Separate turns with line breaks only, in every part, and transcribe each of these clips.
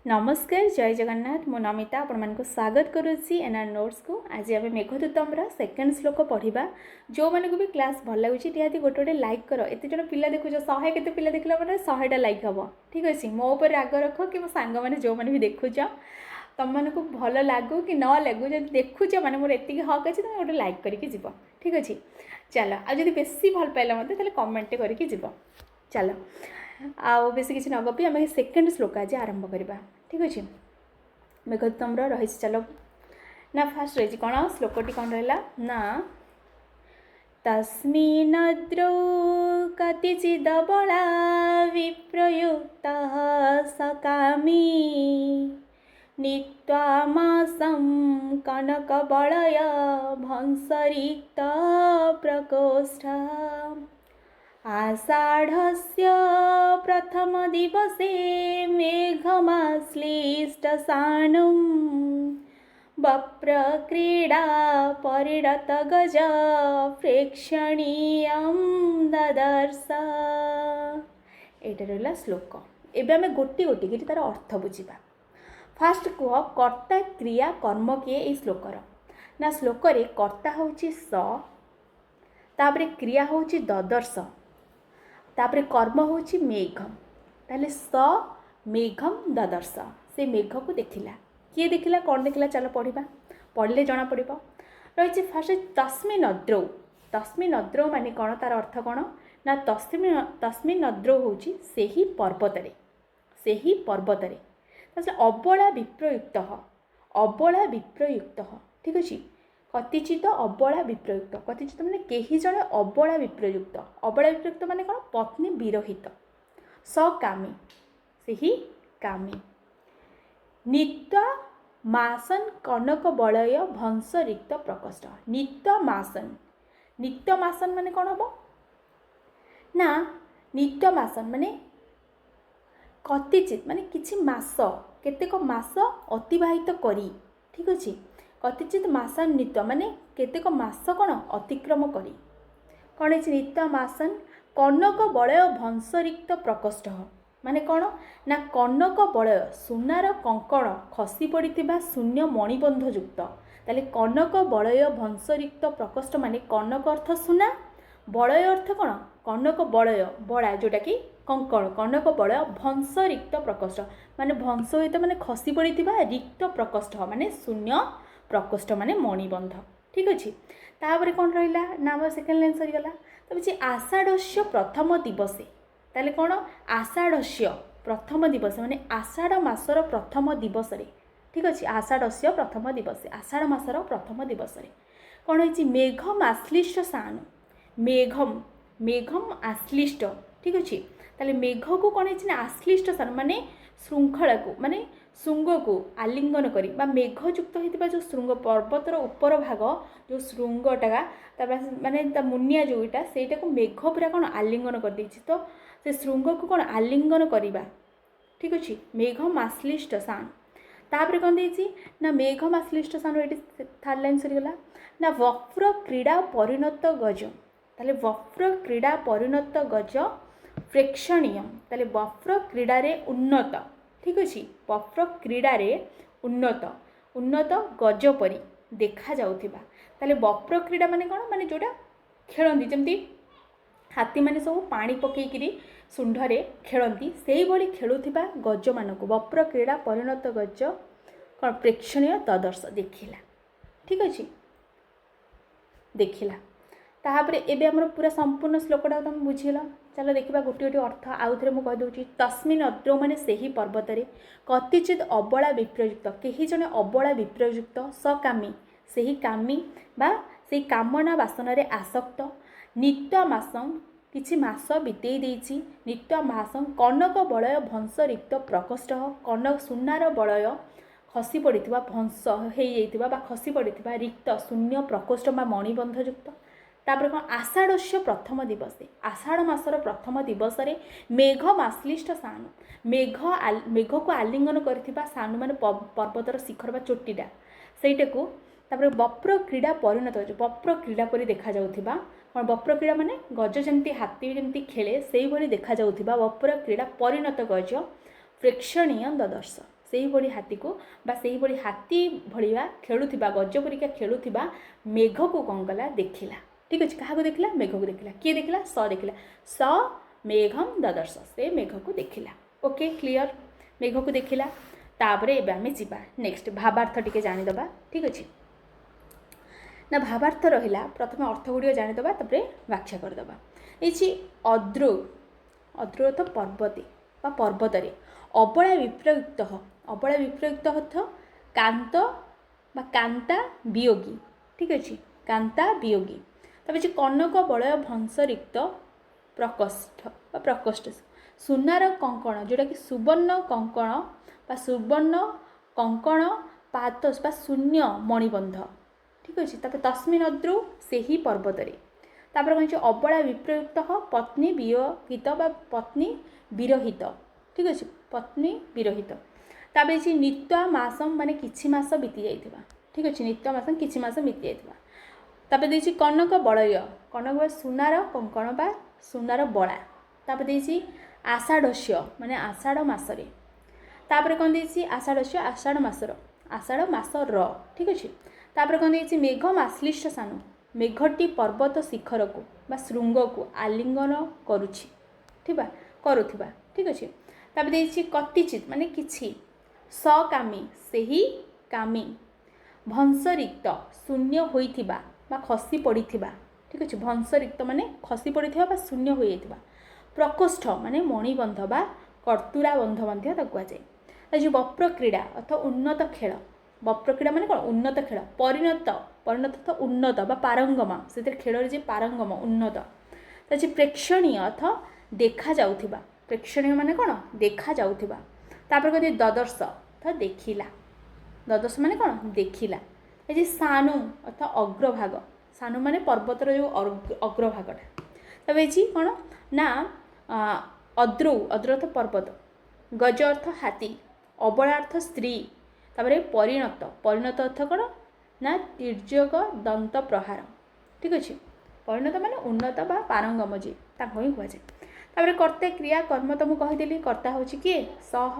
नमस्कार जय जगन्नाथ मो नमिता आपण स्वागत करुच्ची एनआर नोट्स को आज आम मेघदूतम सेकेंड श्लोक पढ़ा जो मैंने भी क्लास भल लगुच निहाती गोटे गोटे लाइक कर एत जन पिला देखुच 100 केते पिला देखला मैंने 100टा लाइक हम ठीक अच्छे मो ऊपर राग रख कि मो सांग मैंने जो मैंने भी देखुच तुम मानक भल लगू कि न लगू जब देखुच मैंने मोर एति हक अच्छे तुम गोटे लाइक करके जीव ठीक अच्छे चलो आज बेसी भल पाइला मत कमेंट करके जीव चलो आउ बेसी किसी न गपी आम सेकेंड श्लोक आज आरंभ करवा ठीक अच्छे मेघदूतम रही चलो ना फास्ट रही कौन श्लोकटी कौन रहा ना तस्मिन्नद्रौ कतिचिदबला विप्रयुक्तः सकामी नीत्वामासं कनकबलय भंसरिक्त प्रकोष्ठः आषाढ़स्य प्रथम दिवसे मेघमाश्लिष्टसानुं वप्रक्रीडा परिणत गज प्रेक्षणीयं ददर्श। एटा रहा श्लोक एबे आमे गोटी गोटी कि तार अर्थ बुझा फास्ट कह कर्ता क्रिया कर्म किए ये श्लोकर ना श्लोक कर्ता होची स तापरे क्रिया होची ददर्श तापरे कर्म होची मेघम ताले स मेघम ददर्श से मेघ को देखिला किए देखिला कौन देखिला चलो पढ़ा पढ़ले जना पड़ रही फास्ट तस्मिन् नद्रौ माने कौन तार अर्थ कौन ना तस्मिन् नद्रौ होची सेही पर्वतरे अबला विप्रयुक्त ठीक अच्छे कतिचित अबला विप्रयुक्त कतिचित माने केही जने अबला विप्रयुक्त माने कौन पत्नी विरहित सकामी सेही कामी नित्य मासन कनक बलय भंस रिक्त प्रकोष्ठ नित्य मासन माने कौन हम ना नित्य मासन माने कतिचित माने किछि मास केतेक मास अतिवाहित करी ठीक अच्छे कतिचित मासन नित्य माने केतेक मास कौन अतिक्रम करी कौन है नित्य मासन कनक बलय भंसरिक्त प्रकोष्ठ माने कौन ना कनक बलय सुनार कंकण खसी पड़ा शून्य मणिबंध युक्त ताले कनक बलय भंसरिक्त प्रकोष्ठ माने कनक अर्थ सुना बलय अर्थ कौन कनक बलय बड़ा जोटा कि कंकण कनक बलय भंसरिक्त प्रकोष्ठ माने भंस सहित माने खसी पड़ा रिक्त प्रकोष्ठ माने शून्य प्रकोष्ठ माने मणिबंध ठीक अच्छे तापर कौन रहा ना सेकेंड लाइन सरीगला तो आषाढ़स्य प्रथम दिवसे ताले कौन आषाढ़स्य प्रथम दिवस माने आषाढ़ मासर प्रथम दिवस ठीक अच्छे आषाढ़स्य प्रथम दिवस आषाढ़ मासर प्रथम दिवस कौन है मेघम आश्लिष्ट सानु मेघम आश्लिष्ट ठीक अच्छे ताले मेघ को कौन है आश्लिष्ट सानु माने श्रृंखला को माने श्रृंग को आलिंगन करी मेघयुक्त होता जो श्रृंग पर्वतर उपर भाग जो श्रृंगटा माने मुनिया जोटा से मेघ पूरा कौन आलिंगन कर देछि तो से श्रृंग को कौन आलिंगन करवा ठीक अच्छे मेघम आश्लिष्ट सान तापर कौन देछि ना मेघम आश्लिष्ट सान ये थर्ड लाइन सरीगला ना वक्र क्रीड़ा परिणत गज ताले वक्र क्रीड़ा परिणत गज प्रेक्षणीय ताले वक्र क्रीड़ा उन्नत ठीक अच्छे वक्र क्रीड़ा उन्नत गज परी देखा जाउथिबा ताले वक्र क्रीड़ा माने कौन माने जोटा खेलती जमती हाथी मैंने सब पानी पकईकि शुंढरे खेलती से भाई खेलुवा गज मानक वक्र क्रीड़ा परिणत गज कौन प्रेक्षणीय तदर्श देखिला ठीक अच्छे देखिला तापर एबे हमर पूरा संपूर्ण श्लोकटा तुम बुझील चलो देखा गोटे गोटे अर्थ आउ थे मुझे कहीदे तस्मिन् नद्रौ माने सेही पर्वतरे कतिचित अबला विप्रयुक्त कहीं जने अबला विप्रयुक्त सकामी सेही कामी बा सेही कामना वासना आसक्त नित्य मासं किछि मास बितेई देछि नित्य मासं कनक बलय भंस रिक्त प्रकोष्ठ कनक सुनार बलय खसी पड़ा भंस हो खसी पड़ा रिक्त शून्य प्रकोष्ठ बा मणिबंध युक्त तापर कौन आषाढ़स्य प्रथम दिवसे आषाढ़ मासर प्रथम दिवस मेघम आश्लिष्ट सानु मेघ को आलिंगन करथिबा सानु माने पर्वतर शिखर बा चोटीटा सेटा को तापर वप्र क्रीड़ा परिणत हो वप्र क्रीड़ा परी देखा जाउथिबा कौन वप्र क्रीड़ा माने गज जमती हाथी जमती खेले से ही देखा जाउथिबा वप्र क्रीड़ा परिणत गज प्रेक्षणीय ददर्श ସେହିଭଳି ହାତୀକୁ ବା ସେହିଭଳି ହାତୀ ଭଳିଆ ଖେଳୁଥିବା ଗଜ ପରିକା ଖେଳୁଥିବା ମେଘକୁ କ'ଣ କଲା ଦେଖିଲା। ଠିକ୍ ଅଛି, କାହାକୁ ଦେଖିଲା? ମେଘକୁ ଦେଖିଲା। କିଏ ଦେଖିଲା? ସ ଦେଖିଲା। ସ ମେଘମ୍ ଦଦର୍ଶ, ସେ ମେଘକୁ ଦେଖିଲା। Okay, clear? ମେଘକୁ ଦେଖିଲା। ତାପରେ ଏବେ ଆମେ ଯିବା ନେକ୍ସଟ ଭାବାର୍ଥ ଟିକେ ଜାଣିଦେବା। ଠିକ୍ ଅଛି ନା, ଭାବାର୍ଥ ରହିଲା ପ୍ରଥମେ ଅର୍ଥ ଗୁଡ଼ିକ ଜାଣିଦେବା, ତାପରେ ବ୍ୟାଖ୍ୟା କରିଦେବା। ଏଇଛି ଅଦ୍ରୁ, ଅଦ୍ରୁ ଅର୍ଥ ପର୍ବତେ ବା ପର୍ବତରେ, ଅବଳା ବିପ୍ରୟୁକ୍ତ, ଅବଳା ବିପ୍ରୟୁକ୍ତ ଅର୍ଥ କାନ୍ତ বা କାନ୍ତା ବିୟୋଗୀ। ଠିକ୍ ଅଛି, କାନ୍ତା ବିୟୋଗୀ। ତାପରେ ଅଛି କନକ ବଳୟ ଭଂସରିକ୍ତ ପ୍ରକୋଷ୍ଠ ବା ପ୍ରକୋଷ୍ଠ, ସୁନାର କଙ୍କଣ, ଯେଉଁଟାକି ସୁବର୍ଣ୍ଣ କଙ୍କଣ ବା ସୁବର୍ଣ୍ଣ କଙ୍କଣ ପାତସ୍ ବା ଶୂନ୍ୟ ମଣିବନ୍ଧ। ଠିକ୍ ଅଛି, ତାପରେ ତସ୍ମିନ୍ ଅଦ୍ରୁ, ସେହି ପର୍ବତରେ। ତାପରେ କ'ଣ ଅଛି? ଅବଳା ବିପ୍ରୟୁକ୍ତ ପତ୍ନୀ ବିୟୋଗିତ ବା ପତ୍ନୀ ବିରହିତ। ଠିକ୍ ଅଛି, ପତ୍ନୀ ବିରହିତ। ତାପରେ ଅଛି ନିତ୍ୟ ମାସମ୍, ମାନେ କିଛି ମାସ ବିତି ଯାଇଥିବା। ଠିକ୍ ଅଛି, ନିତ୍ୟ ମାସମ୍ କିଛି ମାସ ବିତି ଯାଇଥିବା। ତାପରେ ଦେଇଛି କନକ ବଳୟ, କନକ ବା ସୁନାର କଙ୍କଣ ବା ସୁନାର ବଳା। ତାପରେ ଦେଇଛି ଆଷାଢ଼ସ୍ୟ, ମାନେ ଆଷାଢ଼ ମାସରେ। ତାପରେ କ'ଣ ଦେଇଛି? ଆଷାଢ଼ସ୍ୟ, ଆଷାଢ଼ ମାସର, ଆଷାଢ଼ ମାସର। ଠିକ୍ ଅଛି, ତାପରେ କ'ଣ ଦେଇଛି? ମେଘମ୍ ଆଶ୍ଳିଷ୍ଟ ସାନୁ, ମେଘଟି ପର୍ବତ ଶିଖରକୁ ବା ଶୃଙ୍ଗକୁ ଆଲିଙ୍ଗନ କରୁଛି, କରୁଥିବା। ଠିକ୍ ଅଛି, ତାପରେ ଦେଇଛି କତିଚିତ୍, ମାନେ କିଛି, ସକାମୀ, ସେହି କାମୀ, ଭଂସରିକ୍ତ, ଶୂନ୍ୟ ହୋଇଥିବା ବା ଖସି ପଡ଼ିଥିବା। ଠିକ୍ ଅଛି, ଭଂସରିକ୍ତ ମାନେ ଖସି ପଡ଼ିଥିବା ବା ଶୂନ୍ୟ ହୋଇଯାଇଥିବା। ପ୍ରକୋଷ୍ଠ ମାନେ ମଣିବନ୍ଧ ବା କର୍ତ୍ତୁରାବନ୍ଧ ମଧ୍ୟ ତାକୁ କୁହାଯାଏ। ତା ଯେଉଁ ବପ୍ର କ୍ରୀଡ଼ା ଅର୍ଥ ଉନ୍ନତ ଖେଳ, ବପ୍ର କ୍ରୀଡ଼ା ମାନେ କ'ଣ? ଉନ୍ନତ ଖେଳ। ପରିଣତ, ପରିଣତ ଅର୍ଥ ଉନ୍ନତ ବା ପାରଙ୍ଗମ, ସେଥିରେ ଖେଳରେ ଯେ ପାରଙ୍ଗମ, ଉନ୍ନତ। ତା ହେଉଛି ପ୍ରେକ୍ଷଣୀୟ ଅର୍ଥ ଦେଖାଯାଉଥିବା, ପ୍ରେକ୍ଷଣୀୟ ମାନେ କ'ଣ? ଦେଖାଯାଉଥିବା। ତାପରେ କ'ଣ? ଦଦର୍ଶ ଅର୍ଥ ଦେଖିଲା, ଦଦର୍ଶ ମାନେ କ'ଣ? ଦେଖିଲା। ଏ ଯେ ସାନୁ ଅର୍ଥ ଅଗ୍ରଭାଗ, ସାନୁ ମାନେ ପର୍ବତର ଯେଉଁ ଅଗ୍ରଭାଗଟା। ତାପରେ ହେଇଛି କ'ଣ ନା ଅଦ୍ରୌ, ଅଦ୍ରୌ ଅର୍ଥ ପର୍ବତ, ଗଜ ଅର୍ଥ ହାତୀ, ଅବଳା ଅର୍ଥ ସ୍ତ୍ରୀ। ତାପରେ ପରିଣତ, ପରିଣତ ଅର୍ଥ କ'ଣ ନା ତୀର୍ଯ୍ୟକ ଦନ୍ତ ପ୍ରହାର। ଠିକ୍ ଅଛି, ପରିଣତ ମାନେ ଉନ୍ନତ ବା ପାରଙ୍ଗମ ଯିଏ, ତାଙ୍କୁ ହିଁ କୁହାଯାଏ। ତାପରେ କର୍ତ୍ତା କ୍ରିୟା କର୍ମ ତ ମୁଁ କହିଦେଲି, କର୍ତ୍ତା ହେଉଛି କିଏ? ସହ।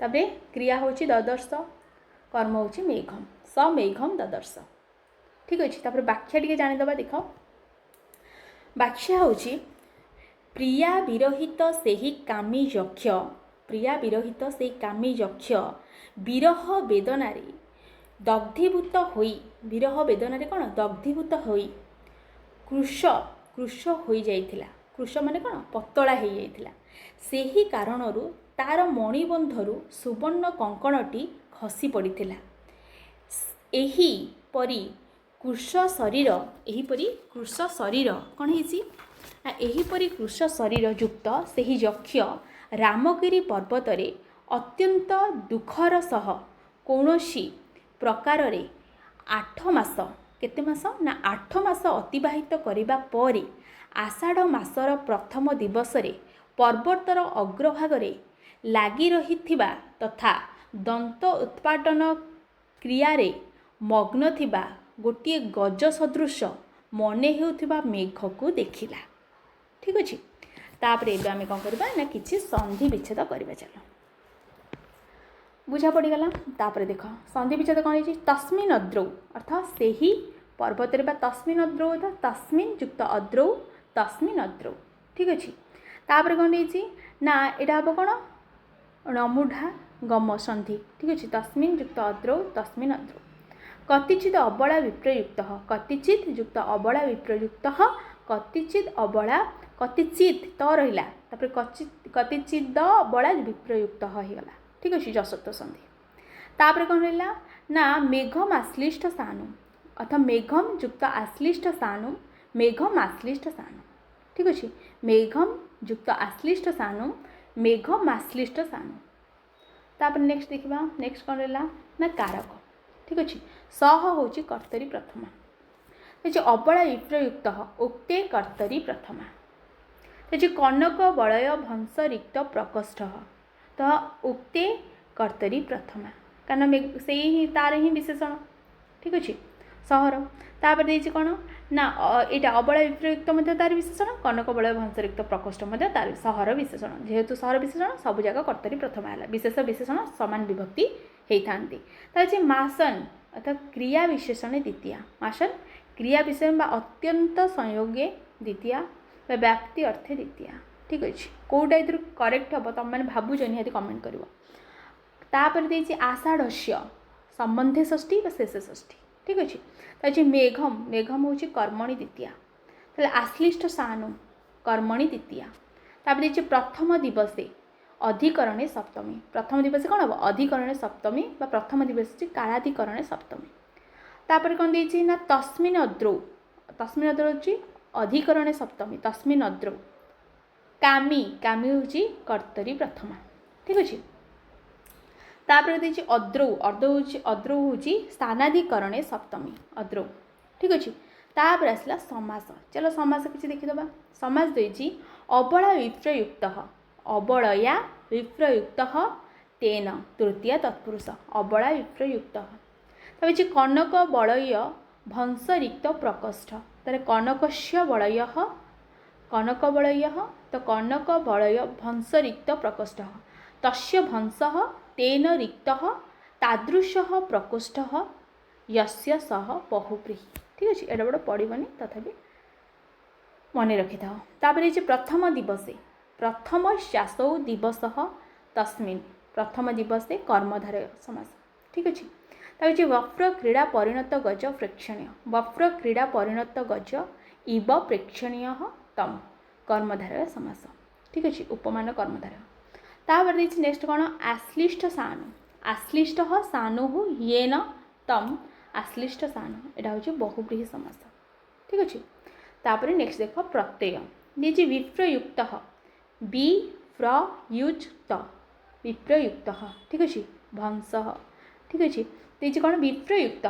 ତାପରେ କ୍ରିୟା ହେଉଛି ଦଦର୍ଶ, କର୍ମ ହେଉଛି ମେଘମ୍, ସ ମେଘମ୍ ଦଦର୍ଶ। ଠିକ୍ ଅଛି, ତାପରେ ବ୍ୟାଖ୍ୟା ଟିକେ ଜାଣିଦେବା। ଦେଖ, ବ୍ୟାଖ୍ୟା ହେଉଛି ପ୍ରିୟା ବିରହିତ ସେହି କାମୀ ଯକ୍ଷ, ପ୍ରିୟା ବିରହିତ ସେହି କାମୀ ଯକ୍ଷ ବିରହ ବେଦନାରେ ଦଗ୍ଧୀଭୂତ ହୋଇ, ବିରହ ବେଦନାରେ କ'ଣ? ଦଗ୍ଧୀଭୂତ ହୋଇ କୃଶ, କୃଶ ହୋଇଯାଇଥିଲା। କୃଶ ମାନେ କ'ଣ? ପତଳା ହୋଇଯାଇଥିଲା। ସେହି କାରଣରୁ ତାର ମଣିବନ୍ଧରୁ ସୁବର୍ଣ୍ଣ କଙ୍କଣଟି ଖସି ପଡ଼ିଥିଲା। ଏହିପରି କୃଶ ଶରୀର, ଏହିପରି କୃଶ ଶରୀର କ'ଣ ହେଇଛି ନା, ଏହିପରି କୃଶ ଶରୀର ଯୁକ୍ତ ସେହି ଯକ୍ଷ ରାମଗିରି ପର୍ବତରେ ଅତ୍ୟନ୍ତ ଦୁଃଖର ସହ କୌଣସି ପ୍ରକାରରେ 8 ମାସ, କେତେ ମାସ ନା 8 ମାସ ଅତିବାହିତ କରିବା ପରେ ଆଷାଢ଼ ମାସର ପ୍ରଥମ ଦିବସରେ ପର୍ବତର ଅଗ୍ରଭାଗରେ ଲାଗି ରହିଥିବା ତଥା ଦନ୍ତ ଉତ୍ପାଟନ କ୍ରିୟାରେ ମଗ୍ନ ଥିବା ଗୋଟିଏ ଗଜ ସଦୃଶ ମନେ ହେଉଥିବା ମେଘକୁ ଦେଖିଲା। ଠିକ୍ ଅଛି, ତାପରେ ଏବେ ଆମେ କ'ଣ କରିବା ନା କିଛି ସନ୍ଧି ବିଚ୍ଛେଦ କରିବା। ଚାଲ, ବୁଝା ପଡ଼ିଗଲା। ତାପରେ ଦେଖ, ସନ୍ଧି ବିଚ୍ଛେଦ କ'ଣ ହେଇଛି? ତସ୍ମିନ୍ ଅଦ୍ରୌ ଅର୍ଥ ସେହି ପର୍ବତରେ ବା ତସ୍ମିନ୍ ଅଦ୍ରୌ ଅର୍ଥ ତସ୍ମିନ୍ ଯୁକ୍ତ ଅଦ୍ରୌ, ତସ୍ମିନ୍ ଅଦ୍ରୌ। ଠିକ୍ ଅଛି, ତାପରେ କ'ଣ ହେଇଛି ନା ଏଇଟା ହେବ କ'ଣ? ଣମୁଢା ଗମ ସନ୍ଧି। ଠିକ୍ ଅଛି, ତସ୍ମିନ୍ ଯୁକ୍ତ ଅଦ୍ରୌ, ତସ୍ମିନ୍ ଅଦ୍ରୌ। କତିଚିତ୍ ଅବଳା ବିପ୍ରୟୁକ୍ତ, କତିଚିତ୍ ଯୁକ୍ତ ଅବଳା ବିପ୍ରୟୁକ୍ତ, କତିଚିତ୍ ଅବଳା, କତିଚିତ୍ ତ ରହିଲା, ତାପରେ କତିଚିତ୍ ଅବଳା ବିପ୍ରୟୁକ୍ତ ହେଇଗଲା। ଠିକ୍ ଅଛି, ଯଶତ୍ଵ ସନ୍ଧି। ତାପରେ କ'ଣ ରହିଲା ନା ମେଘମ୍ ଆଶ୍ଳିଷ୍ଟ ସାନୁ ଅର୍ଥ ମେଘମ୍ ଯୁକ୍ତ ଆଶ୍ଳିଷ୍ଟ ସାନୁ, ମେଘମ୍ ଆଶ୍ଳିଷ୍ଟ ସାନୁ। ଠିକ୍ ଅଛି, ମେଘମ୍ ଯୁକ୍ତ ଆଶ୍ଳିଷ୍ଟ ସାନୁ, ମେଘମ୍ ଆଶ୍ଳିଷ୍ଟ ସାନୁ। ତାପରେ ନେକ୍ସଟ ଦେଖିବା, ନେକ୍ସଟ କ'ଣ ରହିଲା ନା କାରକ। ଠିକ୍ ଅଛି, ସହ ହେଉଛି କର୍ତ୍ତରୀ ପ୍ରଥମା। ହେଉଛି ଅବଳା ବିପ୍ରୟୁକ୍ତ, ଉକ୍ତେ କର୍ତ୍ତରୀ ପ୍ରଥମା। ହେଉଛି କନକ ବଳୟ ଭଂସରିକ୍ତ ପ୍ରକୋଷ୍ଠ, ତ ଉକ୍ତେ କର୍ତ୍ତରୀ ପ୍ରଥମା, କାରଣ ସେଇ ହିଁ ତାର ହିଁ ବିଶେଷଣ। ଠିକ୍ ଅଛି, सहर तापर देछि कोन ना एटा अबला विप्रयुक्त मध्य तार विशेषण कनक बलय भंसरिक्त प्रकोष्ठ मध्य तार सहर विशेषण जेहेतु सहर विशेषण सब जगह कर्तरी प्रथम आला विशेष विशेषण समान विभक्ति हेइथांती ताजे मासन अर्थात क्रिया विशेषण द्वितीय मासन क्रिया विशेषण बा अत्यंत संयोगे द्वितीय बा व्याप्ति अर्थे द्वितीय ठीक अछि कोटा इधर करेक्ट हम तुम मैंने भावुच निहाती कमेंट कर तापर देछि आषाढ़स्य संबंधे षष्ठी बा शेष षष्ठी ठीक अच्छे तो मेघम मेघम हूँ कर्मणि द्वितीय ताले आश्लिष्ट सानु कर्मणि द्वितीय तापर देछि प्रथम दिवसे अधिकरणे सप्तमी प्रथम दिवस कौन हम अधिकरणे सप्तमी बा प्रथम दिवस कालाधिकरणे सप्तमी तापर कौन देछि ना तस्मिन् अद्रौ होछि अधिकरणे सप्तमी तस्मिन् अद्रौ कामी कामी हूँ कर्तरी प्रथमा ठीक अच्छे तापर देछि अद्रौ अद्रौ हूँ स्थानाधिकरणे सप्तमी अद्रौ ठीक अच्छे तापर आसला समास चलो समास किसी देखीदबा समास देछि अबला विप्रयुक्त अबलया विप्रयुक्त तेन तृतीय तत्पुरुष अबला विप्रयुक्त तबे कनक बलय भंसरिक्त प्रकोष्ठ तारे कनकस्य बलय तो कनक बलय भंसरिक्त प्रकोष्ठ तस्य भंसः तेन रिक्तः तादृशः प्रकोष्ठः यस्य सह बहुव्रीहि ठीक अच्छे एटा बड़ पड़ोनी तथापि मन रखि था तापर ये प्रथम दिवसे प्रथम श्यासौ दिवस तस्मिन् प्रथम दिवसे कर्मधारय समास ठीक अच्छे तापर वप्र क्रीड़ा परिणत गज प्रेक्षणीय वप्र क्रीड़ा परिणत गज इव प्रेक्षणीय तम कर्मधारय समास ठीक अच्छे उपमान कर्मधारय तापर देखिए नेक्स्ट कौन आश्लिष्ट सानु सानु येन तम आश्लिष्ट सानु यहाँ हूँ बहुव्रीहि समास ठीक अच्छे तापर नेक्स्ट देख प्रत्यय देखिए विप्रयुक्त विप्रयुक्त विप्रयुक्त ठीक अच्छे भंस ठीक अच्छे देखिए कौन विप्रयुक्त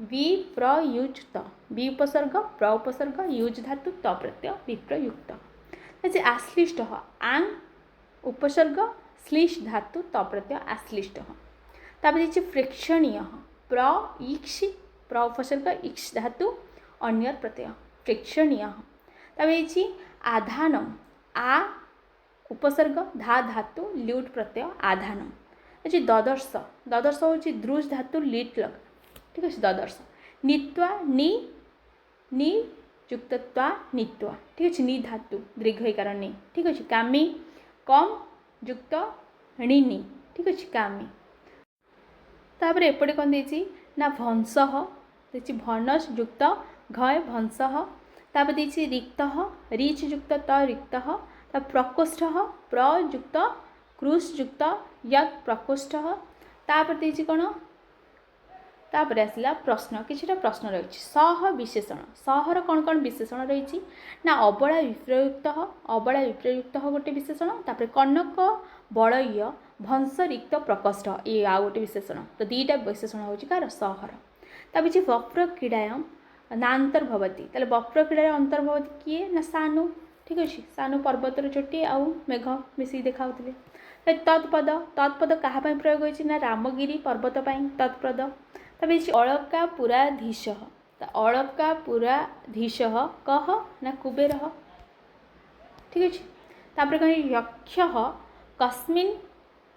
विप्रयुक्त वि उपसर्ग प्र उपसर्ग युज धातु त प्रत्यय विप्रयुक्त देखिए आश्लिष्ट आंग उपसर्ग श्लिष्ट धातु त प्रत्यय आश्लिष्ट तापर देखिए प्रेक्षणीय प्र उपसर्ग इक्ष धातु अन्य प्रत्यय प्रेक्षणीय तापर देखिए आधानम आ उपसर्ग धा धातु ल्यूट प्रत्यय आधानम अच्छे ददर्श ददर्श हूँ द्रुज धातु लीट लग ठीक अच्छे ददर्श नित्वा नि युक्तत्वा नित्वा ठीक अच्छे नि धातु दीर्घकार नि ठीक अच्छे कामी कम युक्त णी ठीक अच्छे कामी तापर एपटे कौन देछि ना भंस देखिए भनस युक्त घय भंस तापर देछि रिक्त रिच युक्त त रिक्त प्रकोष्ठ प्रयुक्त क्रूश युक्त यत् प्रकोष्ठ तापर देछि कौन तापर आसला प्रश्न किछटा प्रश्न रही सह विशेषण सहर कौन कौन विशेषण रही ना अबला विप्रयुक्त गोटे विशेषण तापर कनक बलय भंस रिक्त प्रकोष्ठ ये आ गोटे विशेषण तो दीटा विशेषण हूँ कार सहर तापर वप्र क्रीड़ायाम नान्तर्भवती ताले वप्र क्रीड़ा अंतर्भवती किए ना सानु ठीक अच्छे सानु पर्वतर चोटी आउ मेघ मिसी देखा तत्पद तत्पद क्या प्रयोग होती ना रामगिरी पर्वत तत्पद तभी अलकापुराधीश अलकापुराधीश कह ना कुबेर ठीक अच्छे तापर कह यक्ष कस्मिन्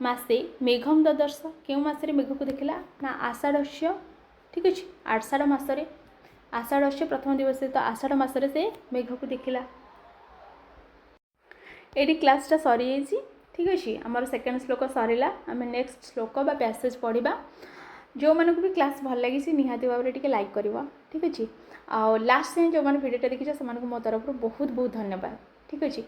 मासे मेघम ददर्श क्यों मसरे मेघ को देखला ना आषाढ़स्य ठीक अच्छे आषाढ़ मसरे आषाढ़स्य प्रथम दिवस तो आषाढ़ मसरे से मेघ को देखला ये क्लासटा सरी जाइए ठीक अच्छे आमर सेकेंड श्लोक सरला आम नेक्स्ट श्लोक बा पैसेज पढ़ा जो मानक भी क्लास भल लगी निहाती भाव में लाइक करवा ठीक अच्छे आ लास्ट टाइम जो मैंने भिडियोटा देखिए से मो तरफ बहुत बहुत धन्यवाद ठीक अच्छे।